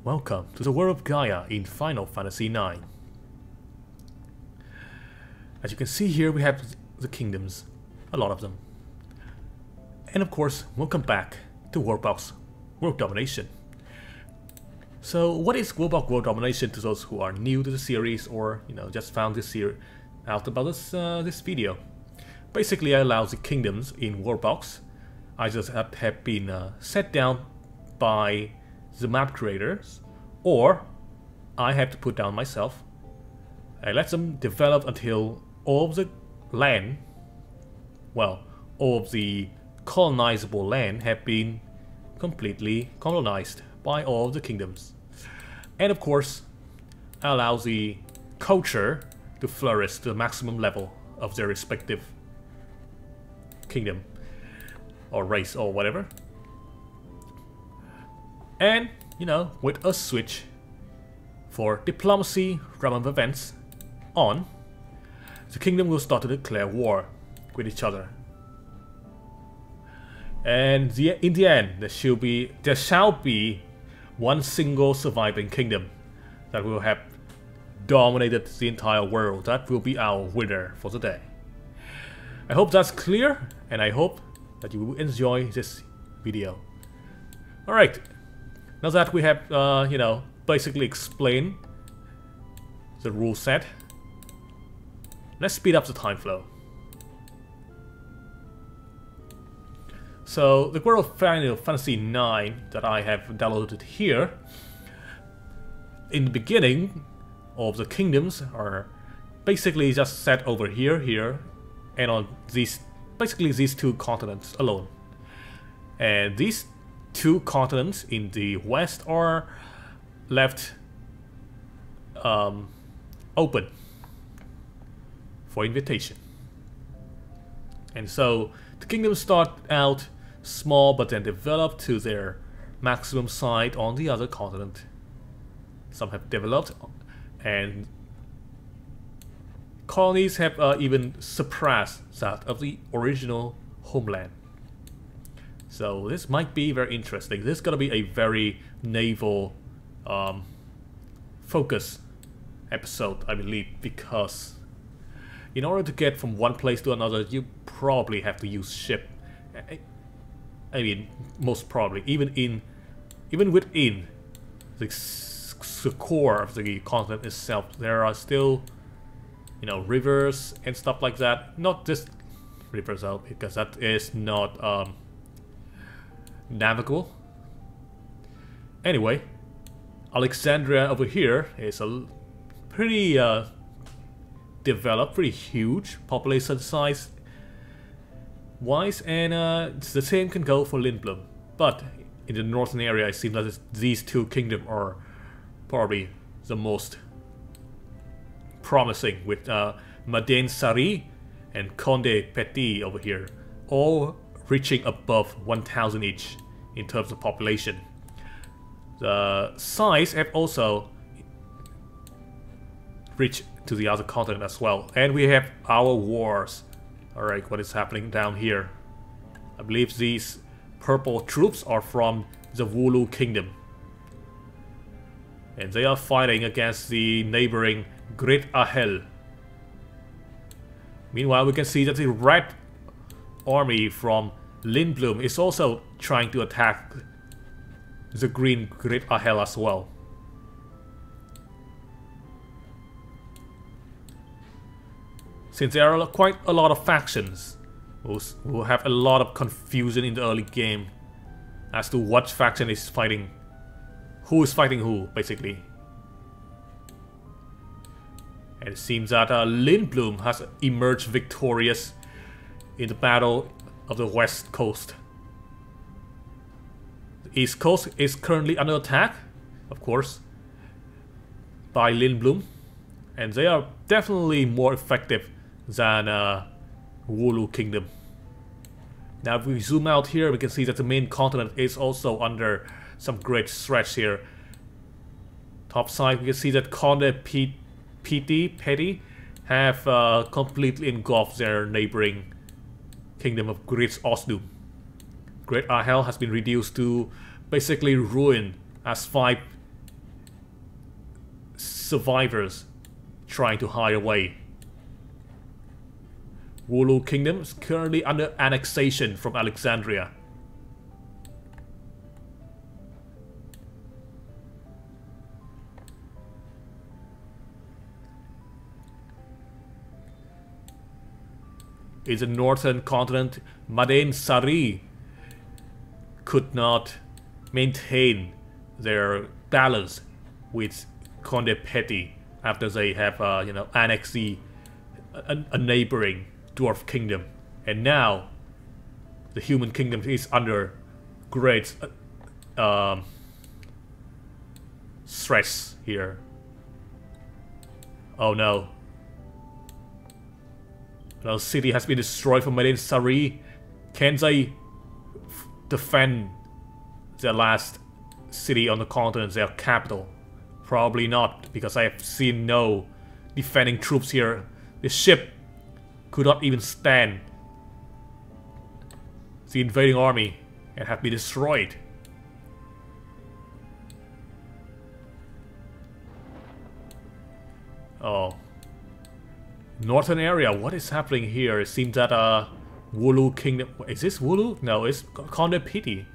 Welcome to the world of Gaia in Final Fantasy IX. As you can see here, we have the kingdoms, a lot of them. And of course, welcome back to WorldBox World Domination. So what is WorldBox World Domination to those who are new to the series or just found this here out about this video? Basically, I allow the kingdoms in WorldBox either have been set down by the map creators, or I have to put down myself. I let them develop until all of the land, well, all of the colonizable land have been completely colonized by all of the kingdoms. And of course, I allow the culture to flourish to the maximum level of their respective kingdom or race or whatever. And, with a switch for diplomacy realm of events on, the kingdom will start to declare war with each other. And in the end, there shall be one single surviving kingdom that will have dominated the entire world. That will be our winner for the day. I hope that's clear, and I hope that you will enjoy this video. Alright. Now that we have, basically explained the rule set, let's speed up the time flow. So, the world of Final Fantasy IX that I have downloaded here, in the beginning, all of the kingdoms are basically just set over here, and on these two continents alone. And these two continents in the west are left open for invitation. And so the kingdoms start out small but then develop to their maximum size on the other continent. Some have developed, and colonies have even surpassed that of the original homeland. So this might be very interesting. This is going to be a very naval focus episode, I believe, because in order to get from one place to another, you probably have to use ship. I mean, most probably, even within the core of the continent itself, there are still, rivers and stuff like that. Not just rivers out, because that is not navigable. Anyway, Alexandria over here is a pretty developed, pretty huge population size wise, and the same can go for Lindblum. But in the northern area, it seems that these two kingdoms are probably the most promising, with Madain Sari and Conde Petit over here, all reaching above 1,000 each in terms of population. The size have also reached to the other continent as well. And we have our wars. Alright, what is happening down here? I believe these purple troops are from the Wooloo Kingdom. And they are fighting against the neighboring Great Ahel. Meanwhile, we can see that the red army from Lindblum is also trying to attack the green Great Ahel as well. Since there are quite a lot of factions, we'll have a lot of confusion in the early game as to what faction is fighting, who is fighting who, basically. And it seems that Lindblum has emerged victorious in the battle of the west coast. The east coast is currently under attack, of course, by Lindblum, and they are definitely more effective than Wooloo Kingdom. Now if we zoom out here, we can see that the main continent is also under some great threats here. Top side, we can see that Conde Petty have completely engulfed their neighboring kingdom of Great Osdum. Great Ahel has been reduced to basically ruin as 5 survivors trying to hide away. Wulu Kingdom is currently under annexation from Alexandria. In the northern continent, Madain Sari could not maintain their balance with Conde Petty after they have, annexed a neighboring dwarf kingdom, and now the human kingdom is under great stress here. Oh no. The city has been destroyed from Madain Sari. Can they defend their last city on the continent, their capital? Probably not, because I have seen no defending troops here. The ship could not even stand the invading army and have been destroyed. Oh. Northern area, what is happening here? It seems that Wulu Kingdom... Is this Wulu? No, it's Conde Petty.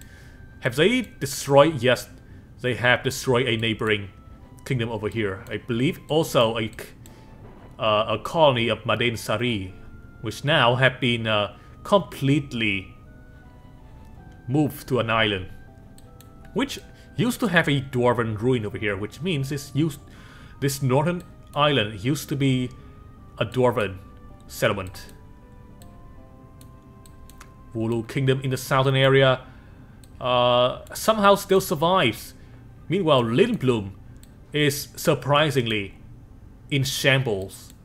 Have they destroyed? Yes, they have destroyed a neighboring kingdom over here. I believe also a colony of Madain Sari, which now have been completely moved to an island, which used to have a dwarven ruin over here, which means this northern island used to be a dwarven settlement. Wulu Kingdom in the southern area somehow still survives. Meanwhile, Lindblom is surprisingly in shambles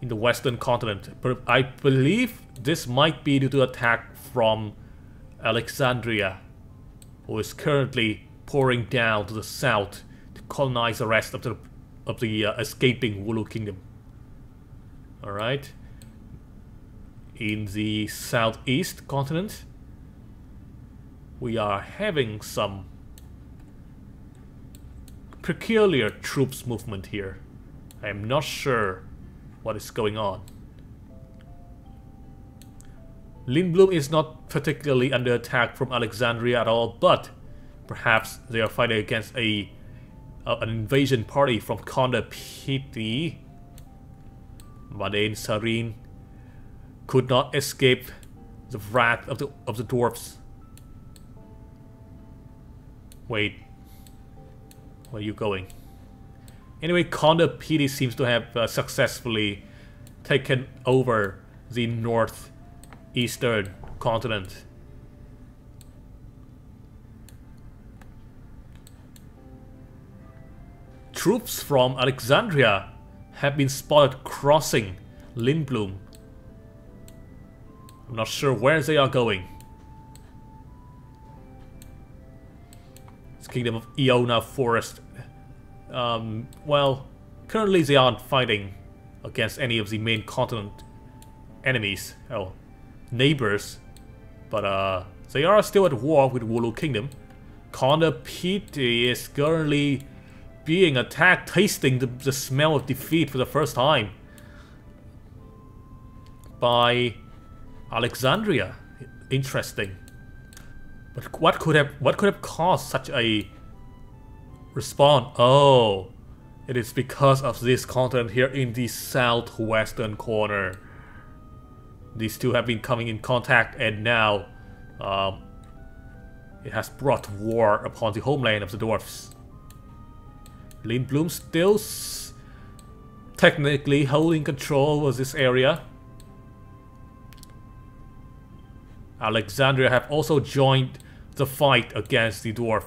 in the western continent. But I believe this might be due to attack from Alexandria, who is currently pouring down to the south to colonize the rest of the escaping Wulu Kingdom. Alright. In the southeast continent, we are having some peculiar troops movement here. I am not sure what is going on. Lindblom is not particularly under attack from Alexandria at all, but perhaps they are fighting against an invasion party from Conde Petty. Madain Sari could not escape the wrath of the dwarfs. Wait, where are you going? Anyway, Conde Petty seems to have successfully taken over the northeastern continent. Troops from Alexandria have been spotted crossing Lindblom. I'm not sure where they are going. It's Kingdom of Iona Forest. Well, currently they aren't fighting against any of the main continent enemies, neighbors, but they are still at war with Wulu Kingdom. Conde Petty is currently being attacked, tasting the smell of defeat for the first time by Alexandria. Interesting. But what could have caused such a response? Oh, it is because of this continent here in the southwestern corner. These two have been coming in contact, and now it has brought war upon the homeland of the dwarfs. Lindblom still technically holding control of this area. Alexandria have also joined the fight against the dwarf.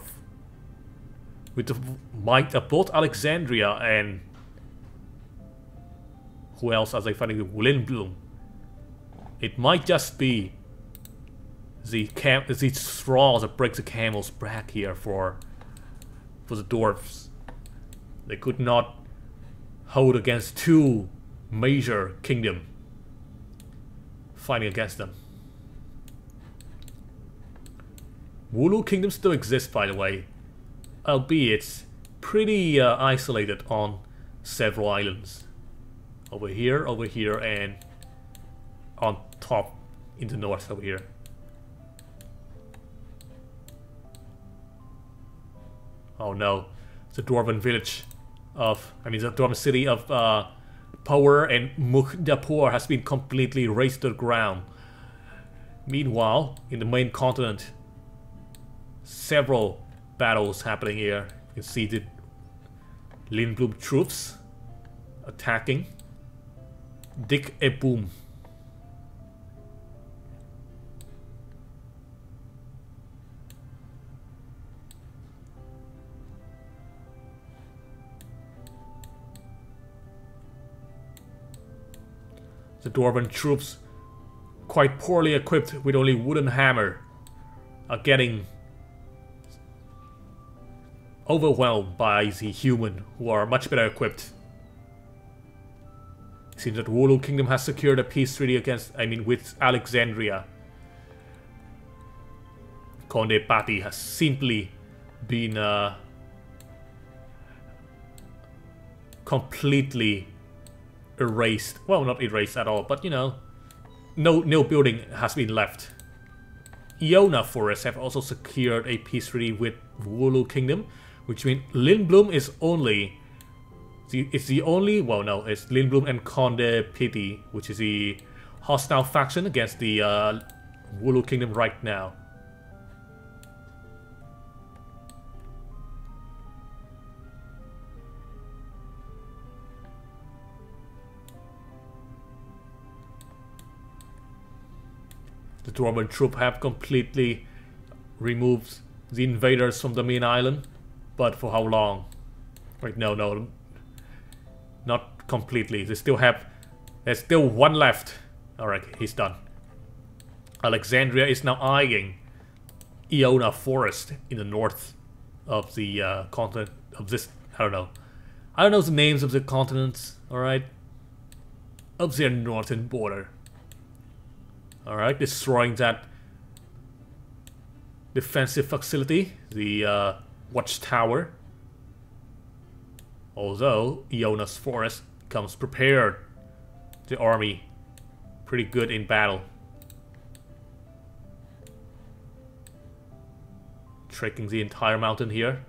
With the might of both Alexandria and... who else are they fighting with? Lindblom. It might just be the straw that breaks the camel's back here for the dwarfs. They could not hold against two major kingdoms fighting against them. Wulu Kingdom still exists, by the way, albeit pretty isolated on several islands. Over here, and on top in the north over here. Oh no, the dwarven village of, the dwarven city of Power and Mukhdapur has been completely razed to the ground. Meanwhile, in the main continent, several battles happening here. You can see the Lindblum troops attacking Dik e Boom. The dwarven troops, quite poorly equipped with only wooden hammer, are getting overwhelmed by the human who are much better equipped. It seems that Wulu Kingdom has secured a peace treaty against, with Alexandria. Conde Patti has simply been completely erased. Well, not erased at all, but you know, no building has been left. Iona forests have also secured a peace treaty with Wulu Kingdom, which means Lindblum is only it's Lindblum and Conde Patti, which is the hostile faction against the Wulu Kingdom right now. The dwarven troop have completely removed the invaders from the main island, but for how long? Wait, no, not completely. There's still one left. Alright, he's done. Alexandria is now eyeing Iona Forest in the north of the continent of this. I don't know the names of the continents. Alright, of their northern border. Alright, destroying that defensive facility, the watchtower. Although Iona's forest comes prepared, the army pretty good in battle. Trekking the entire mountain here.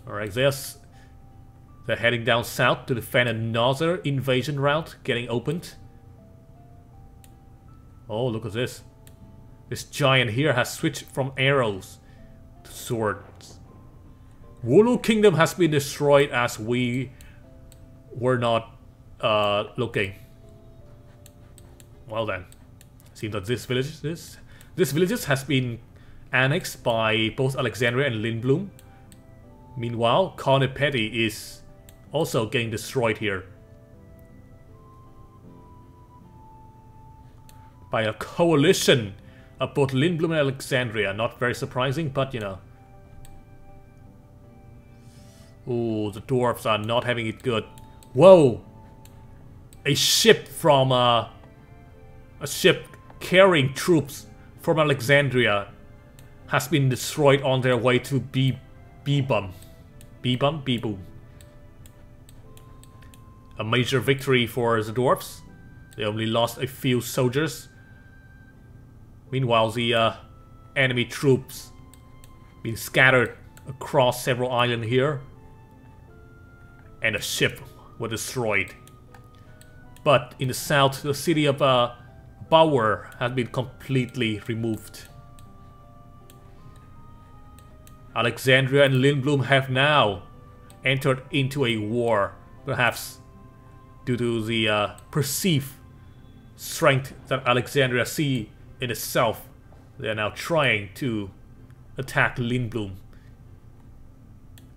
Alright, they're heading down south to defend another invasion route getting opened. Oh, look at this. This giant here has switched from arrows to swords. Wulu Kingdom has been destroyed as we were not looking. Well then. Seems that this village has been annexed by both Alexandria and Lindblum. Meanwhile, Conde Patti is also getting destroyed here by a coalition of both Lindblum and Alexandria. Not very surprising, but you know. Ooh, the dwarves are not having it good. Whoa! A ship from a ship carrying troops from Alexandria has been destroyed on their way to B-Boom. A major victory for the dwarves. They only lost a few soldiers. Meanwhile, the enemy troops been scattered across several islands here, and a ship was destroyed. But in the south, the city of Bauer has been completely removed. Alexandria and Lindblum have now entered into a war, perhaps due to the perceived strength that Alexandria see in itself. They are now trying to attack Lindblum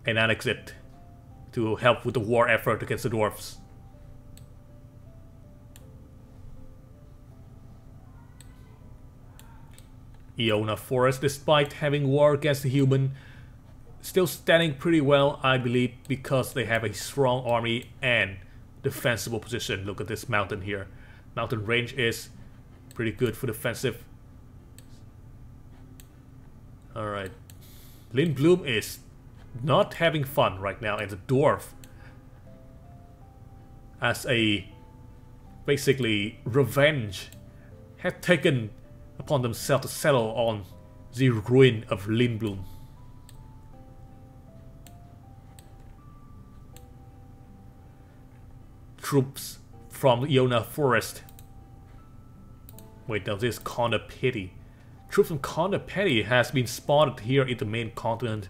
and annex it to help with the war effort against the dwarves. Iona Forest, despite having war against the human, still standing pretty well, I believe, because they have a strong army and defensible position. Look at this mountain here. Mountain range is pretty good for defensive. Alright. Lindblum is not having fun right now, and the dwarf, as a basically revenge, have taken upon themselves to settle on the ruin of Lindblum. Troops from Iona Forest. Wait, now this is Connor Petty. Troops from Connor Petty has been spotted here in the main continent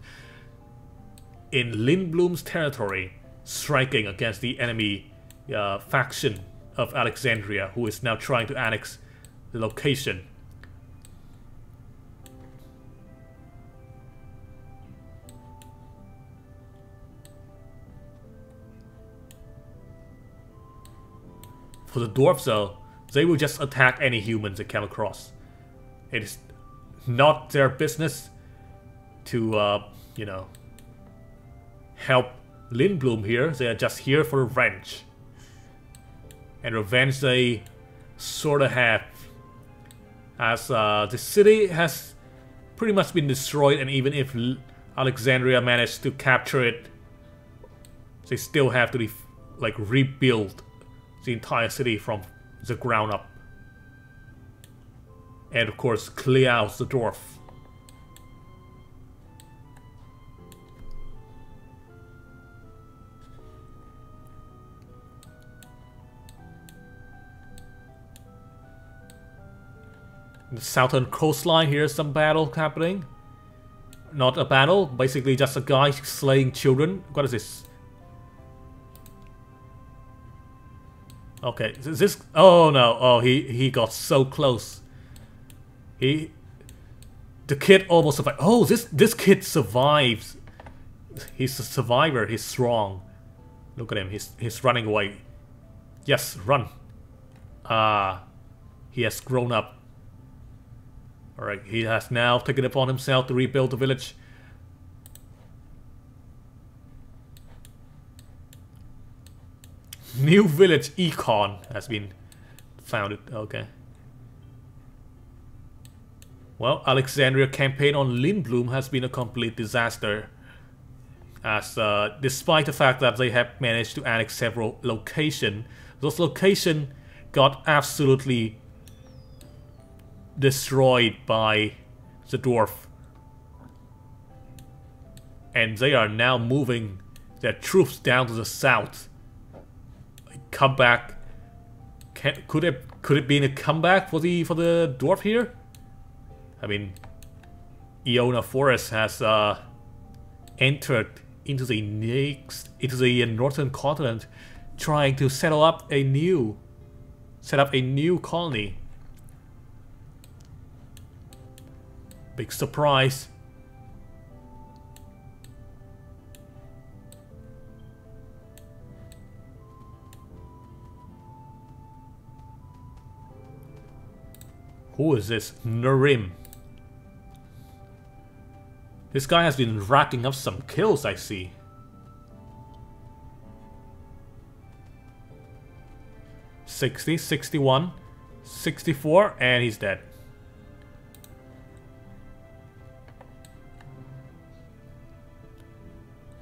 in Lindblum's territory, striking against the enemy faction of Alexandria, who is now trying to annex the location. For the dwarves though, they will just attack any humans they come across. It is not their business to, you know, help Lindblum here. They are just here for revenge. And revenge they sort of have. As the city has pretty much been destroyed, and even if Alexandria managed to capture it, they still have to like rebuild the entire city from the ground up. And of course clear out the dwarf. The southern coastline, here's some battle happening. Not a battle, basically just a guy slaying children. What is this? Okay, is this... Oh no, oh he got so close. The kid almost survived. Oh, this kid survives. He's a survivor, he's strong. Look at him, he's running away. Yes, run. He has grown up. Alright, he has now taken it upon himself to rebuild the village. New village econ has been founded. Okay. Well, Alexandria campaign on Lindblum has been a complete disaster. As despite the fact that they have managed to annex several locations, those locations got absolutely destroyed by the dwarf. And they are now moving their troops down to the south. Comeback. Could it be a comeback for the dwarf here? I mean, Iona Forest has entered into the northern continent, trying to set up a new colony. Big surprise. Who is this? Narim. This guy has been racking up some kills, I see. $60, $61, $64, and he's dead.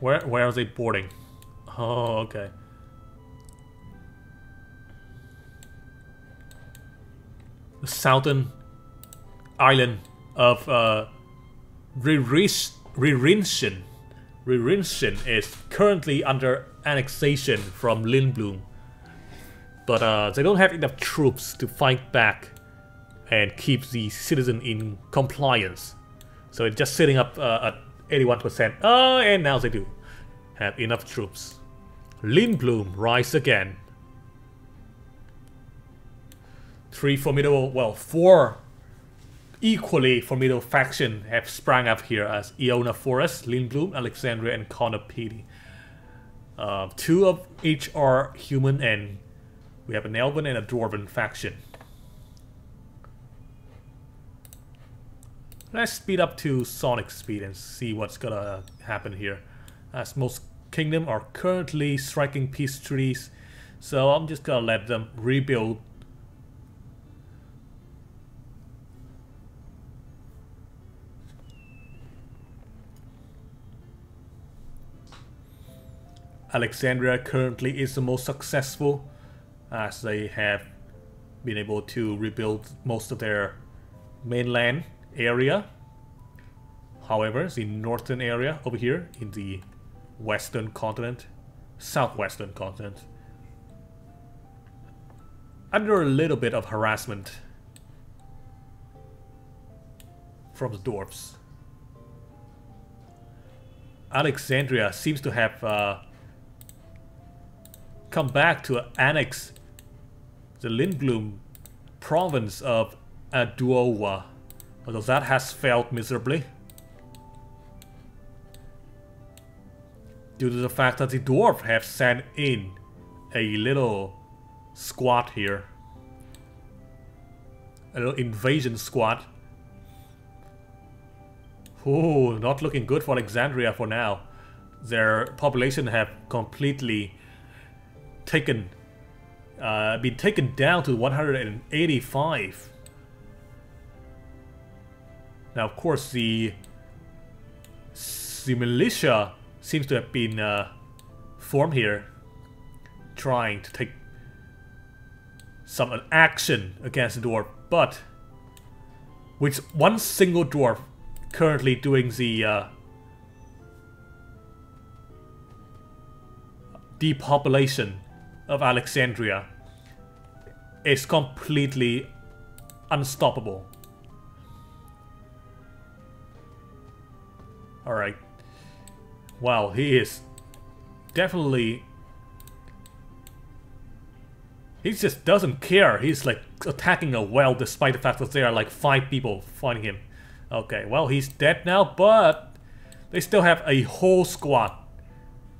Where are they boarding? Oh, okay. The southern island of Ririnchen is currently under annexation from Lindblum, but they don't have enough troops to fight back and keep the citizen in compliance. So it's just sitting up at 81%. Oh, and now they do have enough troops. Lindblum rise again. Four equally formidable factions have sprung up here as Iona Forest, Lindblum, Alexandria, and Connor Petty. Two of each are human, and we have an elven and a dwarven faction. Let's speed up to Sonic speed and see what's gonna happen here. As most kingdoms are currently striking peace treaties, so I'm just gonna let them rebuild. Alexandria currently is the most successful, as they have been able to rebuild most of their mainland area. However, the northern area over here in the western continent, southwestern continent, under a little bit of harassment from the dwarves. Alexandria seems to have come back to annex the Lindblom province of Aduowa, although that has failed miserably due to the fact that the dwarf have sent in a little squad here, a little invasion squad. Oh, not looking good for Alexandria for now. Their population have completely been taken down to 185. Now, of course, the militia seems to have been formed here, trying to take some action against the dwarf, but with one single dwarf currently doing the depopulation of Alexandria, is completely unstoppable. Alright. Wow, he is definitely... He just doesn't care. He's like attacking a well despite the fact that there are like 5 people fighting him. Okay, well, he's dead now, but they still have a whole squad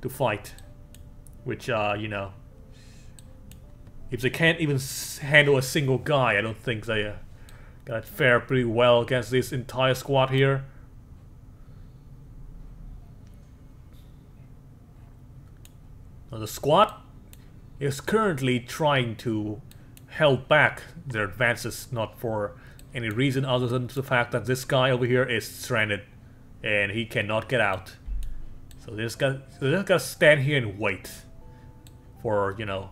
to fight. Which, you know, if they can't even handle a single guy, I don't think they gonna fare pretty well against this entire squad here. Now, the squad is currently trying to hold back their advances, not for any reason other than the fact that this guy over here is stranded and he cannot get out. So they just gotta stand here and wait for, you know,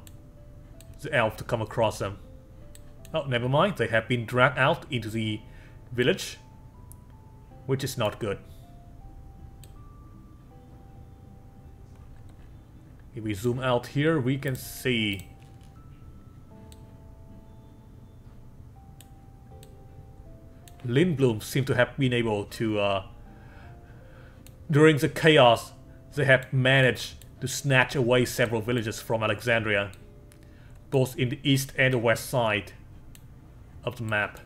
the elf to come across them. Oh, never mind. They have been dragged out into the village, which is not good. If we zoom out here, we can see Lindblom seem to have been able to, during the chaos, they have managed to snatch away several villages from Alexandria, both in the east and the west side of the map.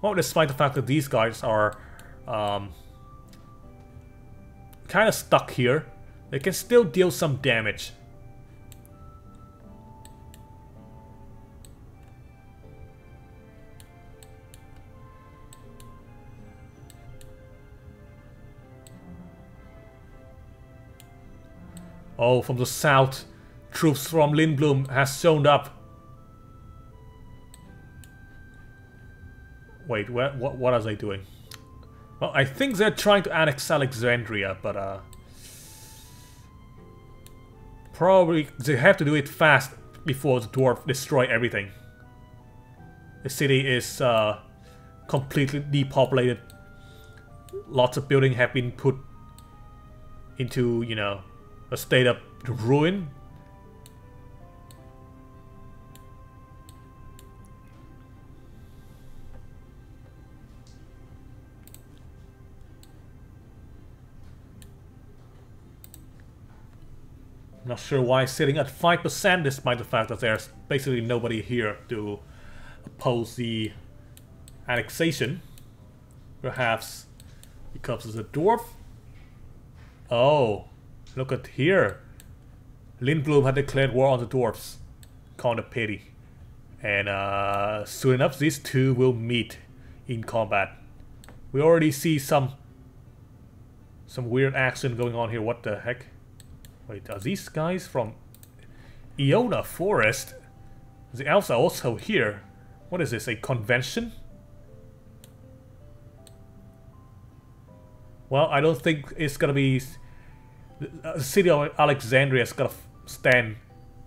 Well, despite the fact that these guys are kind of stuck here, they can still deal some damage. Oh, from the south, troops from Lindblom has shown up. Wait, what are they doing? Well, I think they're trying to annex Alexandria, but probably they have to do it fast before the dwarf destroy everything. The city is completely depopulated. Lots of buildings have been put into, you know, a state of ruin. Not sure why it's sitting at 5% despite the fact that there's basically nobody here to oppose the annexation. Perhaps because it's a dwarf? Oh, look at here. Lindblom had declared war on the dwarfs. Kind of pity. And soon enough these two will meet in combat. We already see some weird action going on here. What the heck? Wait, are these guys from Iona Forest? The elves are also here. What is this, a convention? Well, I don't think it's gonna be... The city of Alexandria is gonna stand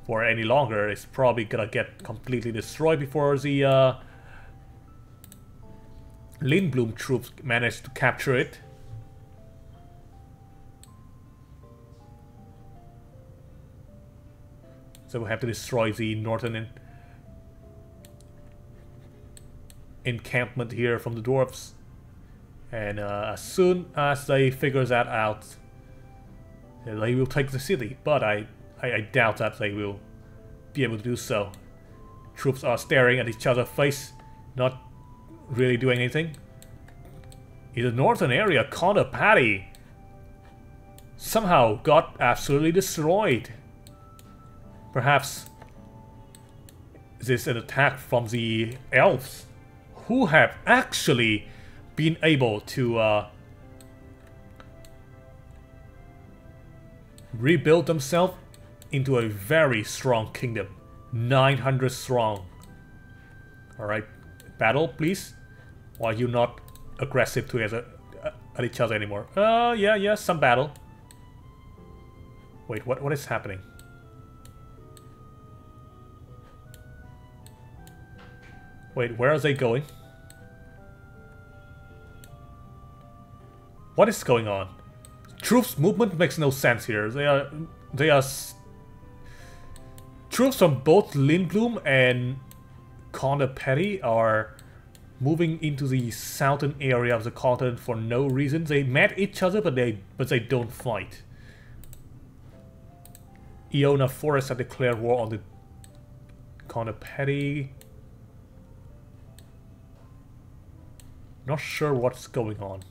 for any longer. It's probably gonna get completely destroyed before the Lindblum troops manage to capture it. So we have to destroy the northern encampment here from the dwarves. And as soon as they figure that out, they will take the city. But I doubt that they will be able to do so. Troops are staring at each other's face, not really doing anything. In the northern area, Connor Patty somehow got absolutely destroyed. Perhaps this is an attack from the elves, who have actually been able to rebuild themselves into a very strong kingdom. 900 strong. Alright, battle please. Why are you not aggressive together at each other anymore? Yeah, some battle. Wait, what is happening? Wait, where are they going? What is going on? Troops movement makes no sense here. They are troops from both Lindblum and Connor Petty are moving into the southern area of the continent for no reason. They met each other, but they don't fight. Iona Forest have declared war on the Connor Petty. Not sure what's going on.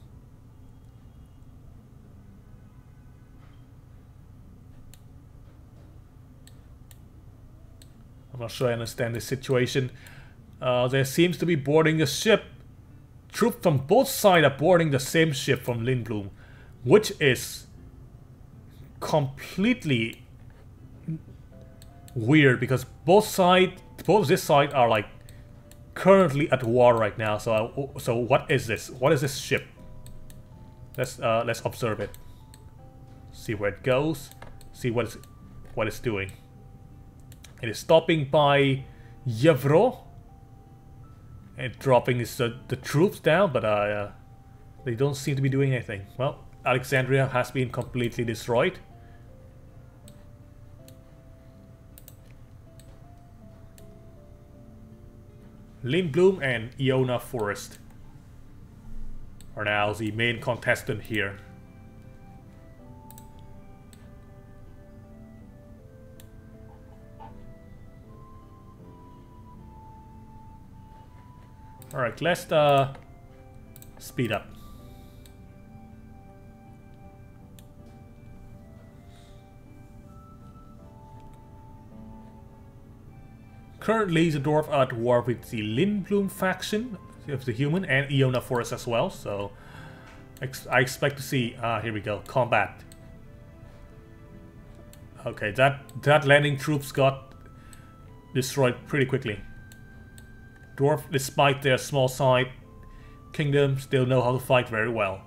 I'm not sure I understand the situation. There seems to be boarding a ship. Troops from both sides are boarding the same ship from Lindblum, which is completely weird because both this side are like currently at war right now. So what is this? What is this ship? Let's observe it. See where it goes. See what it's doing. It is stopping by Yevro and dropping the troops down, but they don't seem to be doing anything. Well, Alexandria has been completely destroyed. Lindblum and Iona Forest are now the main contestant here. Alright, let's speed up. Currently, the dwarf are at war with the Lindblum faction of the human and Iona Forest as well, so I expect to see... here we go, combat. Okay, that landing troops got destroyed pretty quickly. Dwarf, despite their small size, kingdom still know how to fight very well.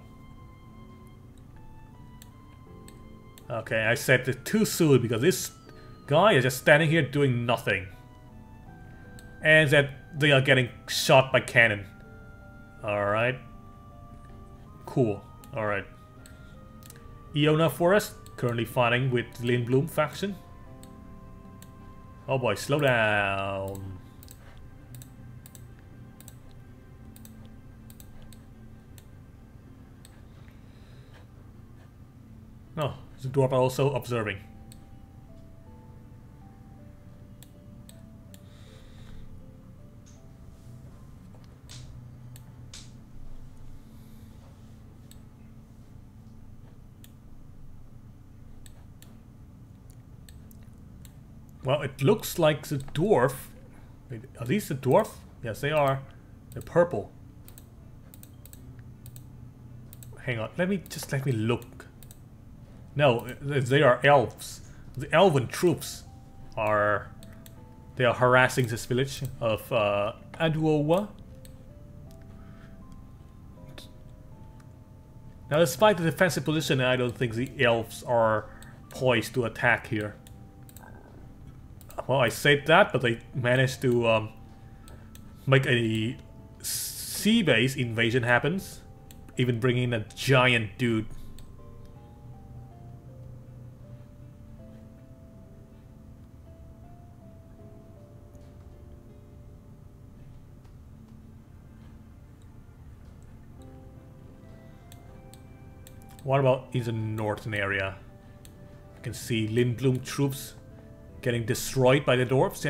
Okay, I said it too soon because this guy is just standing here doing nothing. And that they are getting shot by cannon. Alright. Cool. Alright. Iona Forest, currently fighting with Lindblum faction. Oh boy, slow down. No, the dwarf are also observing. Well, it looks like the dwarf... Wait, are these the dwarf? Yes, they are. They're purple. Hang on, let me look. No, they are elves. The elven troops are They are harassing this village of Aduowa. Now, despite the defensive position, I don't think the elves are poised to attack here. Well, I said that, but they managed to make a sea base invasion happens, even bringing a giant dude. What about in the northern area? You can see Lindblum troops getting destroyed by the dwarves.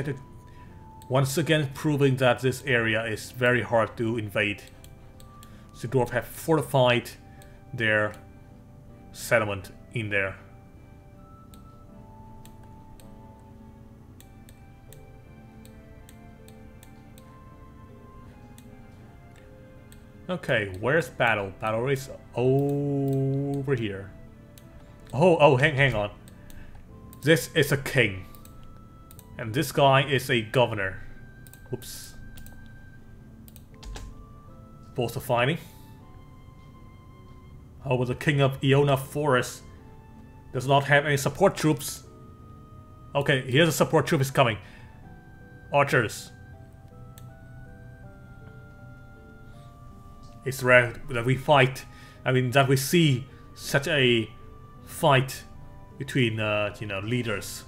Once again proving that this area is very hard to invade. The dwarves have fortified their settlement in there. Okay, where's battle? Battle is over here. Oh, hang on. This is a king. And this guy is a governor. Oops. Both are fighting. Oh, but the king of Iona Forest does not have any support troops. Okay, here's a support troop is coming. Archers. It's rare that we fight. I mean, that we see such a fight between, you know, leaders.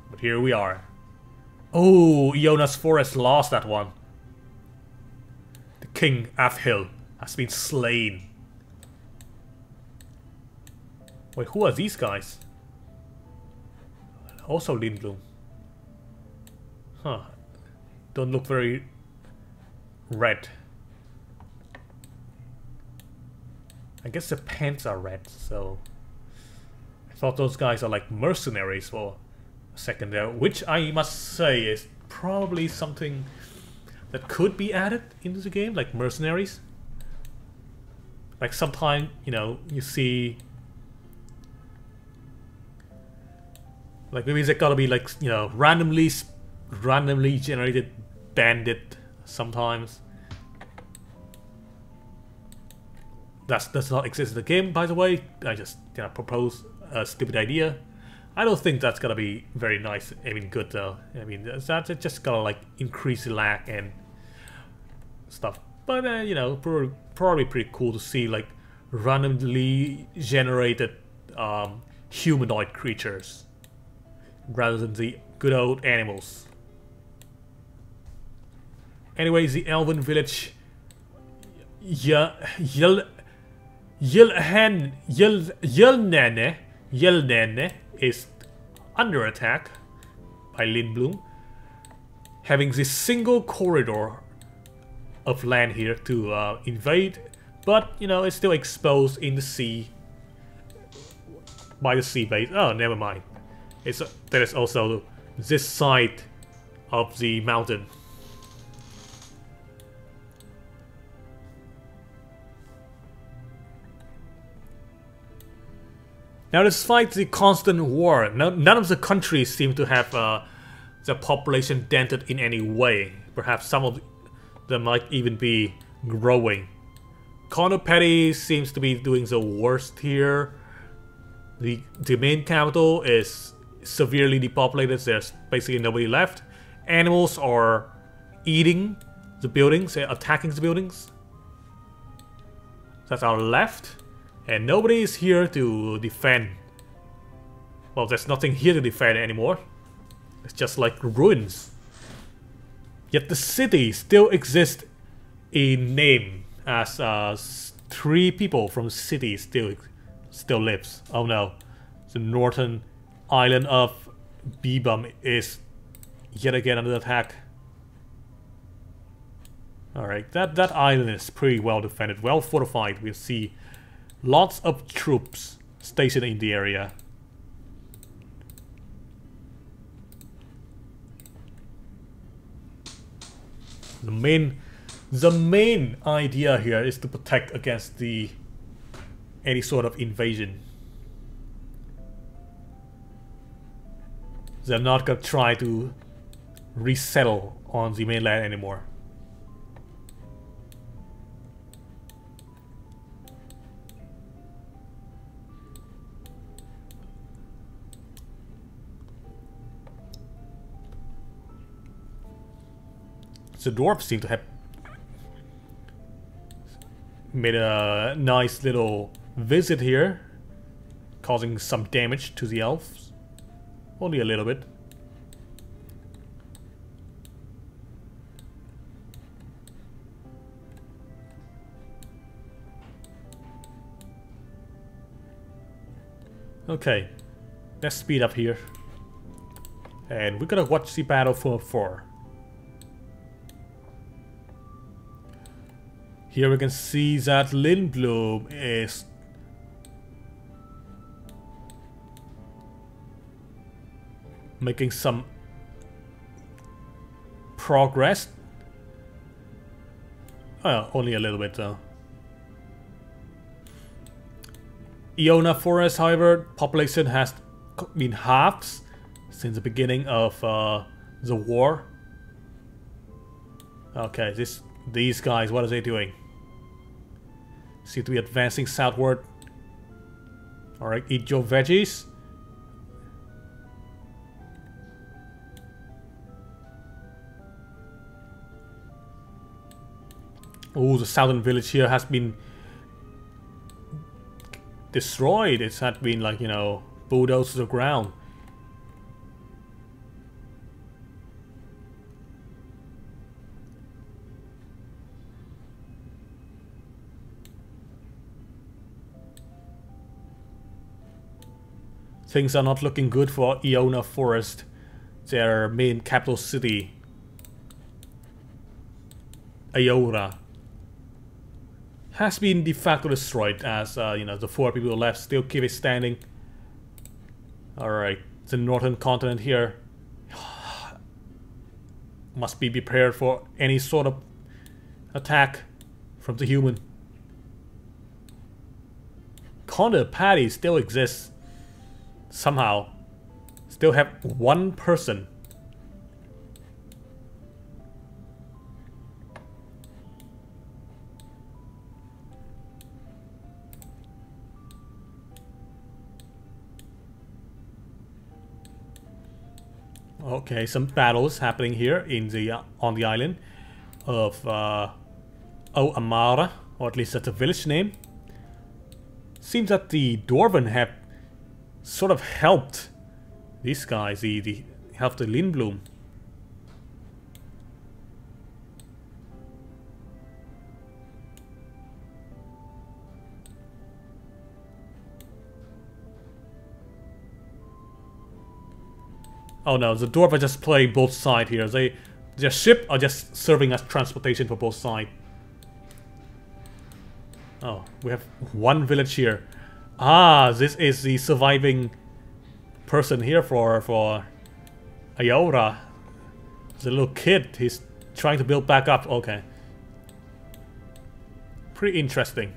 But here we are. Oh, Iona's Forest lost that one. The King Athil has been slain. Wait, who are these guys? Also Lindblum. Huh. Don't look very red. I guess the pants are red, so... I thought those guys are like mercenaries for a second there, which I must say is probably something that could be added into the game, like mercenaries. Like sometime, you know, you see... Like maybe there gotta be like, you know, randomly generated bandit sometimes. That does not exist in the game, by the way. I just propose a stupid idea. I don't think that's gonna be very nice. I mean, good though. I mean, that's just gonna like increase the lag and stuff. But you know, probably pretty cool to see like randomly generated humanoid creatures rather than the good old animals. Anyways, the elven village Yelnene is under attack by Lindblum, having this single corridor of land here to invade, but you know it's still exposed in the sea by the sea base. Oh, never mind. There is also this side of the mountain. Now, despite the constant war, none of the countries seem to have their population dented in any way. Perhaps some of them might even be growing. Konopeti seems to be doing the worst here. The main capital is severely depopulated. There's basically nobody left. Animals are eating the buildings, they're attacking the buildings. That's our left. And nobody is here to defend. Well, there's nothing here to defend anymore. It's just like ruins. Yet the city still exists in name, as 3 people from the city still lives. Oh no, the northern island of Bibam is yet again under attack. Alright, that island is pretty well defended, well fortified. We see lots of troops stationed in the area. The main idea here is to protect against any sort of invasion. They're not gonna try to resettle on the mainland anymore. The dwarves seem to have made a nice little visit here, causing some damage to the elves. Only a little bit. Okay, let's speed up here. And we're gonna watch the battle for 4. Here we can see that Lindblom is making some progress. Only a little bit though. Iona Forest, however, population has been halved since the beginning of the war. Okay, these guys, what are they doing? Seem to be advancing southward. Alright, eat your veggies. Oh, the southern village here has been destroyed. It's had been, like, you know, bulldozed to the ground. Things are not looking good for Iona Forest, their main capital city. Iora has been de facto destroyed, as you know, the 4 people left still keep it standing. Alright, the northern continent here must be prepared for any sort of attack from the human. Condor Patty still exists. Somehow, still have 1 person. Okay, some battles happening here in the on the island of Amara, or at least that's a village name. Seems that the Dwarven have sort of helped these guys, helped the Lindblom. Oh no, the dwarf are just playing both sides here. Their ship are just serving as transportation for both sides. Oh, we have 1 village here. Ah, this is the surviving person here for Iora. The little kid, he's trying to build back up. Okay. Pretty interesting.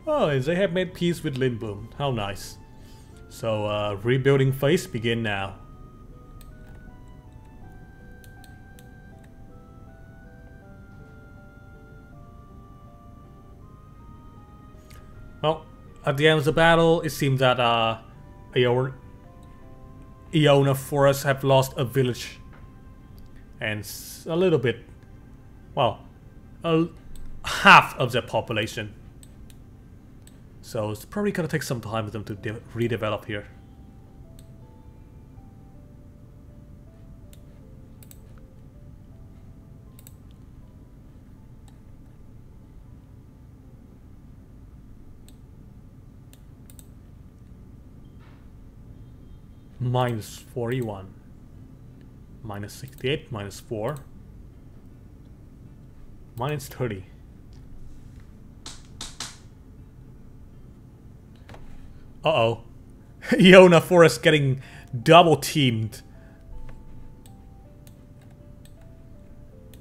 Oh, they have made peace with Lindblom. How nice. So, rebuilding phase begin now. Well, at the end of the battle, it seems that Iona Forest have lost a village. And a little bit, well, half of their population. So it's probably gonna take some time for them to redevelop here. Minus 41. Minus 68, minus 4. Minus 30. Uh-oh. Iona Forest getting double teamed.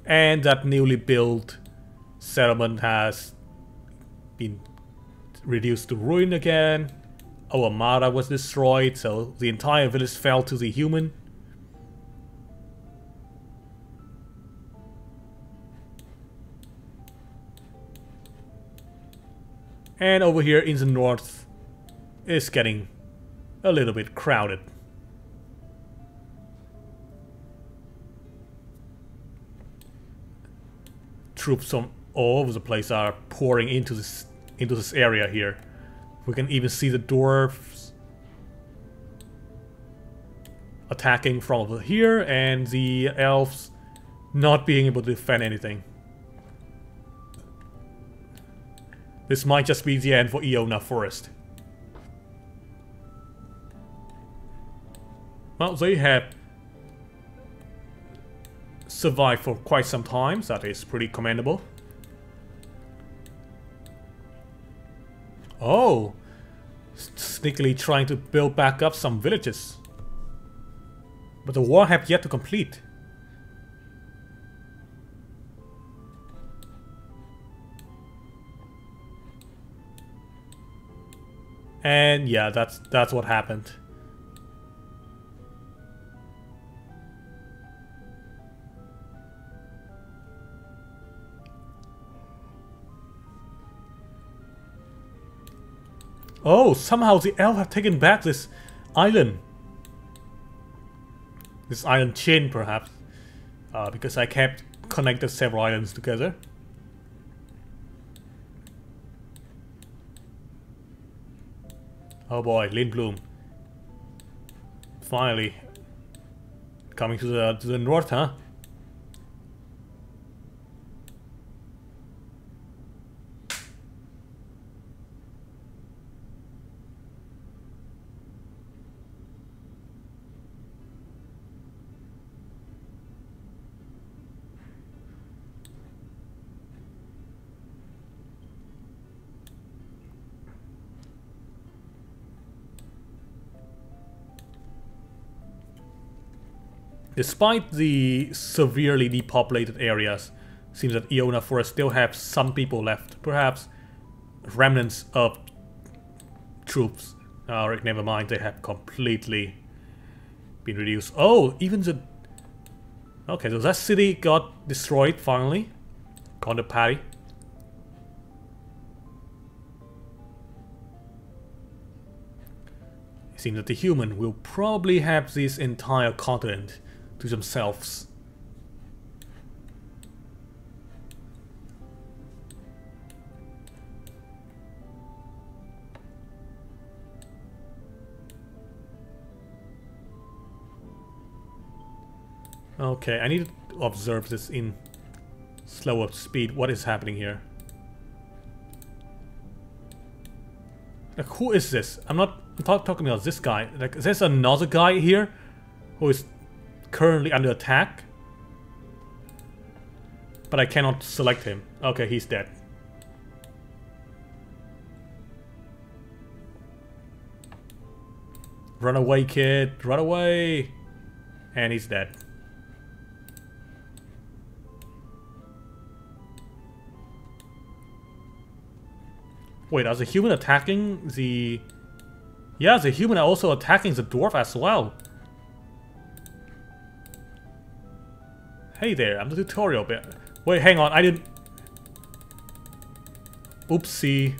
And that newly built settlement has been reduced to ruin again. Our Armada was destroyed, so the entire village fell to the human. And over here in the north is getting a little bit crowded. Troops from all over the place are pouring into this area here. We can even see the dwarves attacking from over here, and the elves not being able to defend anything. This might just be the end for Iona Forest. Well, they have survived for quite some time, so that is pretty commendable. Oh, sneakily trying to build back up some villages. But the war have yet to complete. And yeah, that's what happened. Oh, somehow the elf have taken back this island. This island chain, perhaps. Because I kept connected several islands together. Oh boy, Lindblom. Finally. Coming to the north, huh? Despite the severely depopulated areas, seems that Iona Forest still have some people left. Perhaps remnants of troops. Or never mind, they have completely been reduced. Oh, even the... Okay, so that city got destroyed finally. Gone to Patty. It seems that the human will probably have this entire continent to themselves. Okay, I need to observe this in slower speed. What is happening here? Like, who is this? I'm not talking about this guy. Like, there's another guy here who is currently under attack, but I cannot select him. Okay, he's dead. Run away, kid. Run away. And he's dead. Wait, are the human attacking the... Yeah, the human are also attacking the dwarf as well. Hey there, I'm the tutorial bit. Wait, hang on, I didn't... Oopsie.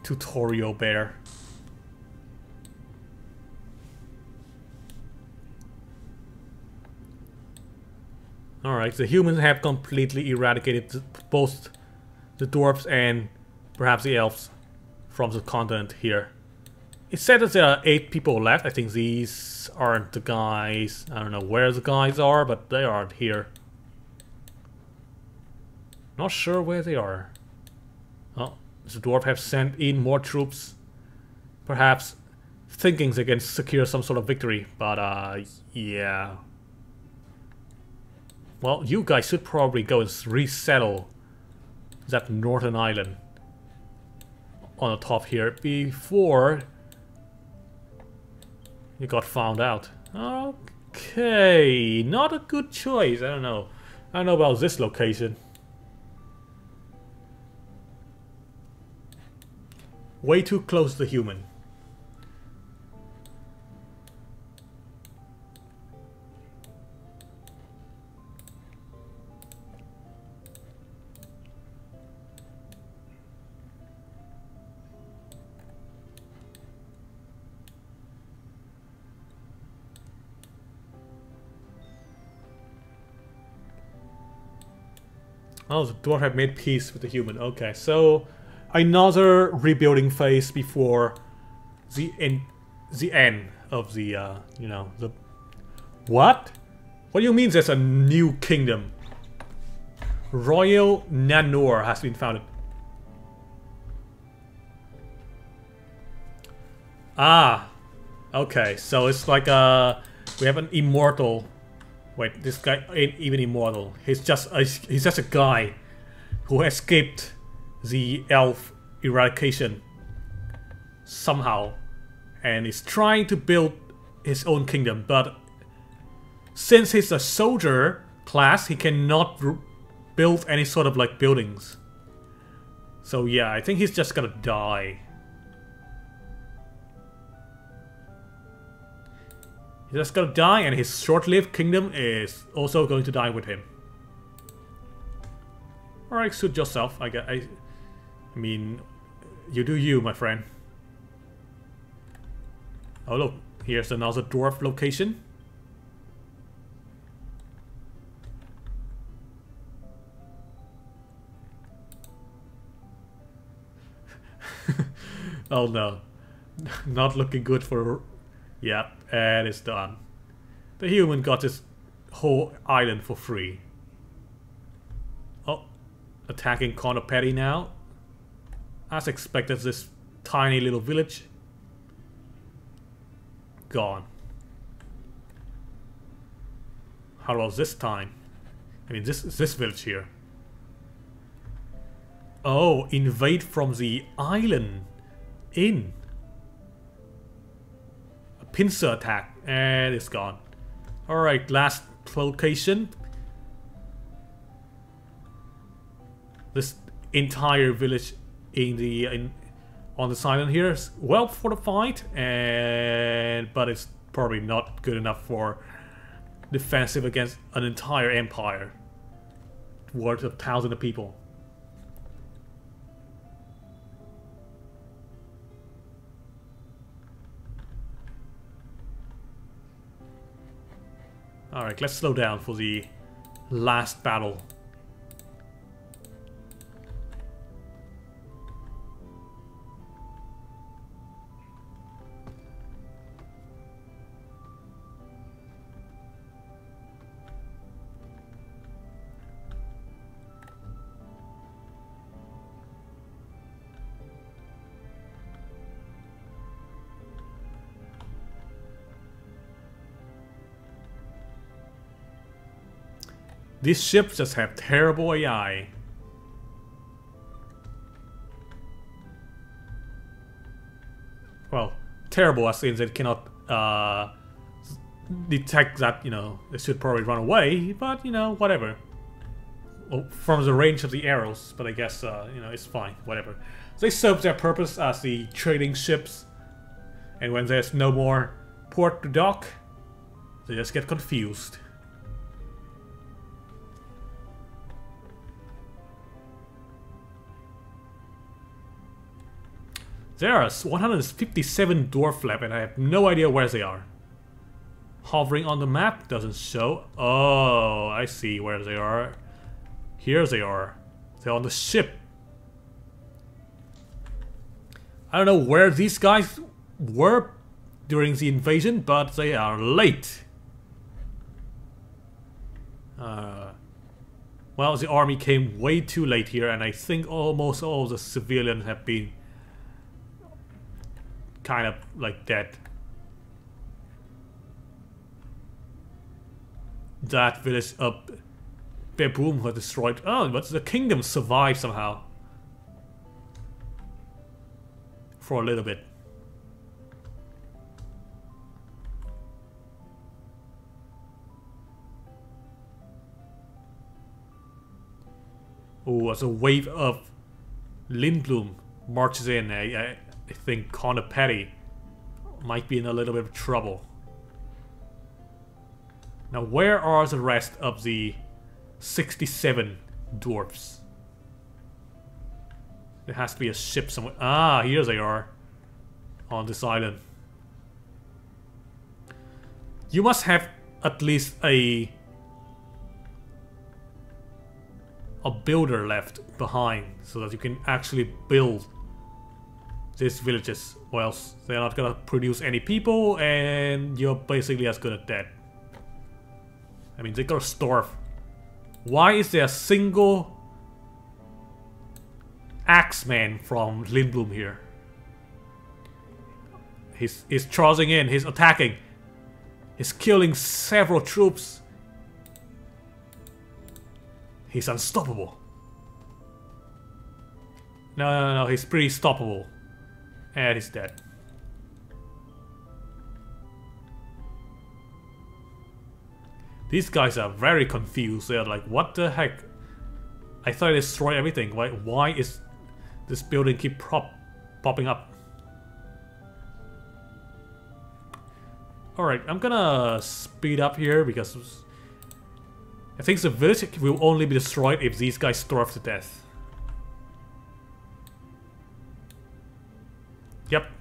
Tutorial bear. Alright, the humans have completely eradicated both the dwarves and perhaps the elves from the continent here. It said that there are 8 people left. I think these aren't the guys. I don't know where the guys are, but they aren't here. Not sure where they are. Oh, the dwarf have sent in more troops. Perhaps thinking they can secure some sort of victory, but yeah. Well, you guys should probably go and resettle that northern island on the top here before You got found out. Okay, not a good choice. I don't know. I don't know about this location. Way too close to the human. Oh, the dwarf have made peace with the human. Okay, so another rebuilding phase before the end of the you know, the what? What do you mean there's a new kingdom? Royal Nanor has been founded. Ah, okay. So it's like we have an immortal. Wait, this guy ain't even immortal. He's just a guy who escaped the elf eradication somehow, and is trying to build his own kingdom. But since he's a soldier class, he cannot build any sort of like buildings. So yeah, I think he's just gonna die. He's just gonna die, and his short-lived kingdom is also going to die with him. Alright, suit yourself. I mean, you do you, my friend. Oh look, here's another dwarf location. Oh no. Not looking good for... Yep, and it's done. The human got this whole island for free. Oh, attacking Conopetty now. As expected, this tiny little village gone. How about this time? I mean, this village here. Oh, invade from the island in. Pincer attack, and it's gone. Alright, last location. This entire village on the island here is well fortified, but it's probably not good enough for defensive against an entire empire worth of thousands of people. Alright, let's slow down for the last battle. These ships just have terrible AI. Well, terrible as in they cannot detect that, you know, they should probably run away, but, you know, whatever. Well, from the range of the arrows, but I guess, you know, it's fine, whatever. They serve their purpose as the trading ships, and when there's no more port to dock, they just get confused. There are 157 dwarf left, and I have no idea where they are. Hovering on the map doesn't show. Oh, I see where they are. Here they are. They're on the ship. I don't know where these guys were during the invasion, but they are late. Well, the army came way too late here, and I think almost all the civilians have been kind of like dead. That village up Bebroom was destroyed. Oh, but the kingdom survived somehow. For a little bit. Oh, as a wave of Lindblom marches in, I think Connor Petty might be in a little bit of trouble. Now, where are the rest of the 67 dwarfs? There has to be a ship somewhere. Ah, here they are. On this island. You must have at least a builder left behind so that you can actually build these villages, or else they're not gonna produce any people and you're basically as good as dead. I mean, they're gonna starve. Why is there a single Axeman from Lindblom here? He's charging in, he's attacking. He's killing several troops. He's unstoppable. No, he's pretty stoppable. And he's dead. These guys are very confused. They're like, what the heck? I thought I destroyed everything. Why is this building keep popping up? Alright, I'm gonna speed up here because I think the village will only be destroyed if these guys starve to death. Yep.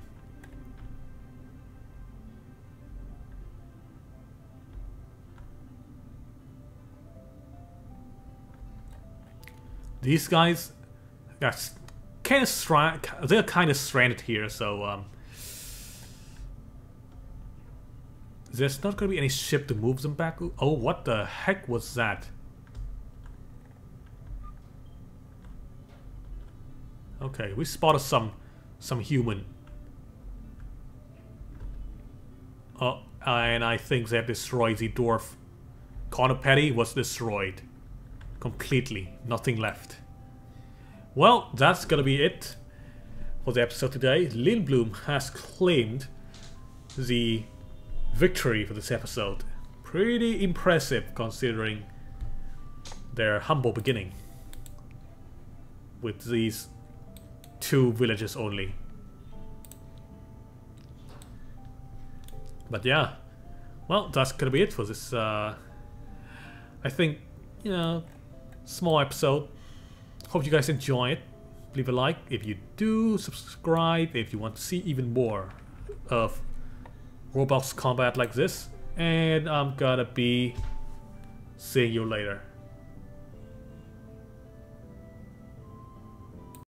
These guys are kind of they're kind of stranded here, so there's not gonna be any ship to move them back. Oh, what the heck was that? Okay, we spotted some human. Oh, and I think they have destroyed the dwarf. Connor Petty was destroyed. Completely. Nothing left. Well, that's gonna be it for the episode today. Lindblom has claimed the victory for this episode. Pretty impressive considering their humble beginning with these 2 villages only. But yeah, well, that's gonna be it for this I think, you know, small episode. Hope you guys enjoy it. Leave a like if you do, subscribe if you want to see even more of WorldBox combat like this, and I'm gonna be seeing you later.